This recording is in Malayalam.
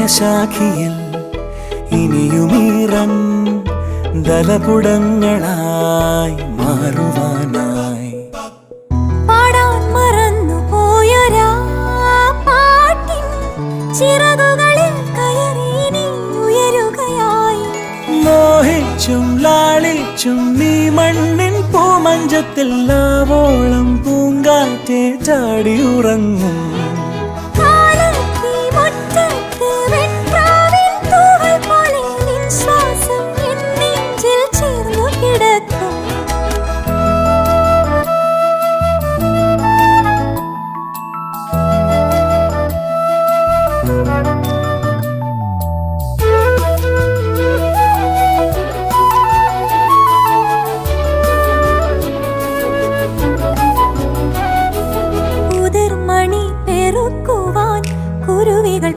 ഹൃദയശാഖിയിൽ ഇനിയുമീറൻ ദലപുടങ്ങളായി മാറുവാനായി പാടാൻ മറന്നു പോയൊരാ പാട്ടിൻ ചിറകുകളിൽ കയറി നീ ഉയരുകയായി. മോഹിച്ചും ലാളിച്ചും നീ മണ്ണിൻ പൂമഞ്ചത്തിൽ ആവോളം പൂങ്കാറ്റെ ചാടിയുറങ്ങും. കുരുവികൾ